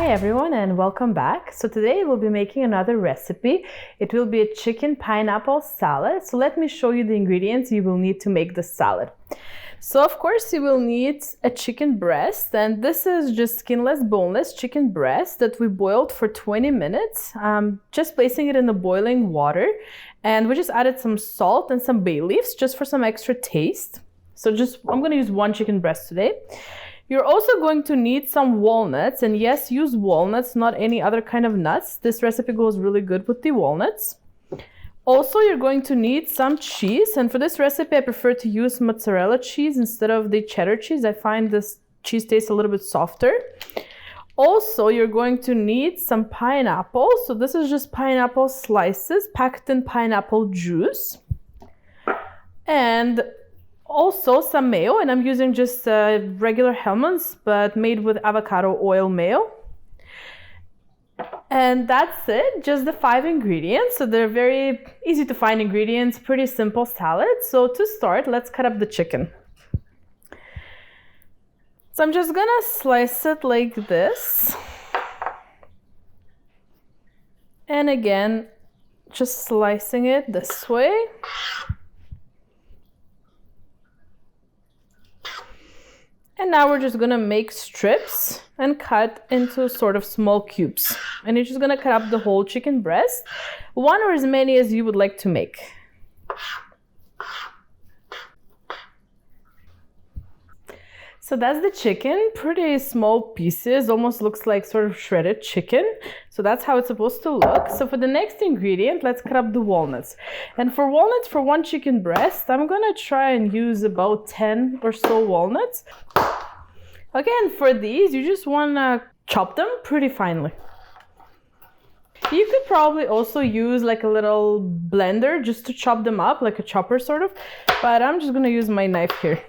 Hi everyone and welcome back. So today we'll be making another recipe. It will be a chicken pineapple salad. So let me show you the ingredients you will need to make the salad. So of course you will need a chicken breast, and this is just skinless, boneless chicken breast that we boiled for 20 minutes, just placing it in the boiling water. And we just added some salt and some bay leaves just for some extra taste. So I'm going to use one chicken breast today. You're also going to need some walnuts, and yes, use walnuts, not any other kind of nuts. This recipe goes really good with the walnuts. Also, you're going to need some cheese, and for this recipe I prefer to use mozzarella cheese instead of the cheddar cheese. I find this cheese tastes a little bit softer. Also, you're going to need some pineapple. So this is just pineapple slices packed in pineapple juice. And also some mayo, and I'm using just regular Hellmann's, but made with avocado oil mayo. And that's it, just the 5 ingredients. So they're very easy to find ingredients, pretty simple salad. So to start, let's cut up the chicken. So I'm just gonna slice it like this. And again, just slicing it this way. And now we're just gonna make strips and cut into sort of small cubes. And you're just gonna cut up the whole chicken breast, one or as many as you would like to make. So that's the chicken, pretty small pieces, almost looks like sort of shredded chicken. So that's how it's supposed to look. So for the next ingredient, let's cut up the walnuts. And for walnuts, for one chicken breast, I'm gonna try and use about 10 or so walnuts. Again, for these, you just wanna chop them pretty finely. You could probably also use like a little blender just to chop them up, like a chopper sort of, but I'm just gonna use my knife here.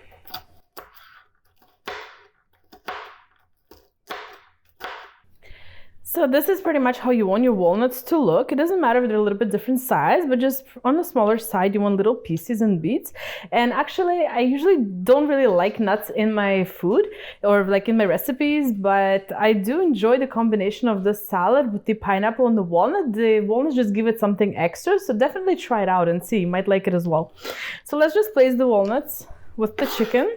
So this is pretty much how you want your walnuts to look. It doesn't matter if they're a little bit different size, but just on the smaller side, you want little pieces and bits. And actually, I usually don't really like nuts in my food or like in my recipes, but I do enjoy the combination of the salad with the pineapple and the walnut. The walnuts just give it something extra, so definitely try it out and see. You might like it as well. So let's just place the walnuts with the chicken.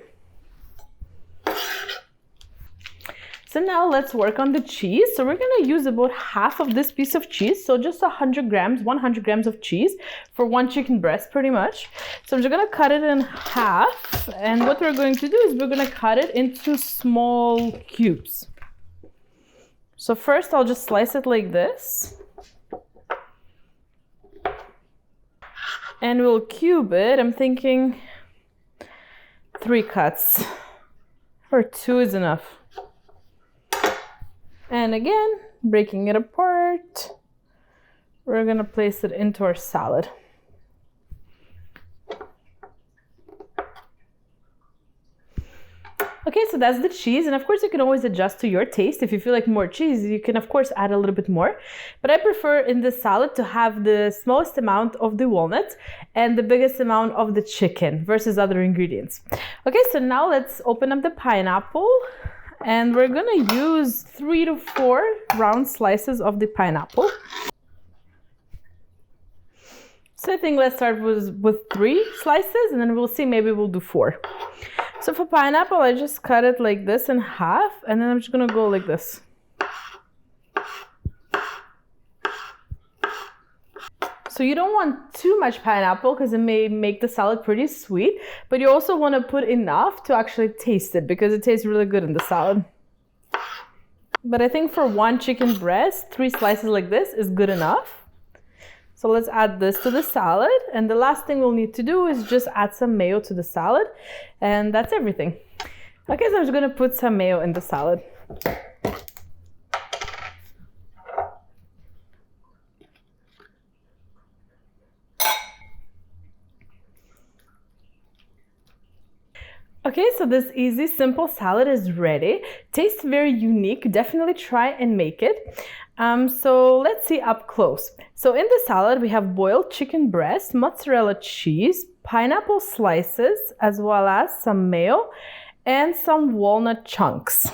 So now let's work on the cheese. So we're gonna use about half of this piece of cheese. So just 100 grams of cheese for one chicken breast pretty much. So I'm just gonna cut it in half. And what we're going to do is we're gonna cut it into small cubes. So first I'll just slice it like this. And we'll cube it. I'm thinking 3 cuts or 2 is enough. And again, breaking it apart, we're gonna place it into our salad. Okay, so that's the cheese, and of course you can always adjust to your taste. If you feel like more cheese, you can of course add a little bit more. But I prefer in the salad to have the smallest amount of the walnuts and the biggest amount of the chicken versus other ingredients. Okay, so now let's open up the pineapple. And we're gonna use 3 to 4 round slices of the pineapple. So I think let's start with 3 slices, and then we'll see, maybe we'll do 4. So for pineapple, I just cut it like this in half, and then I'm just gonna go like this. So you don't want too much pineapple because it may make the salad pretty sweet, but you also want to put enough to actually taste it because it tastes really good in the salad. But I think for one chicken breast, 3 slices like this is good enough. So let's add this to the salad. And the last thing we'll need to do is just add some mayo to the salad. And that's everything. Okay, so I'm just going to put some mayo in the salad. Okay, so this easy, simple salad is ready. Tastes very unique. Definitely try and make it. So let's see up close. So in the salad, we have boiled chicken breast, mozzarella cheese, pineapple slices, as well as some mayo and some walnut chunks.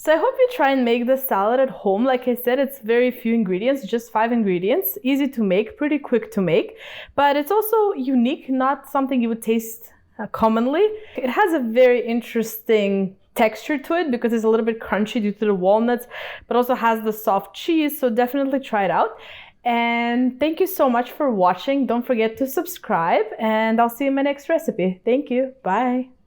So I hope you try and make this salad at home. Like I said, it's very few ingredients, just 5 ingredients, easy to make, pretty quick to make, but it's also unique, not something you would taste commonly. It has a very interesting texture to it because it's a little bit crunchy due to the walnuts, but also has the soft cheese, so definitely try it out. And thank you so much for watching. Don't forget to subscribe, and I'll see you in my next recipe. Thank you. Bye.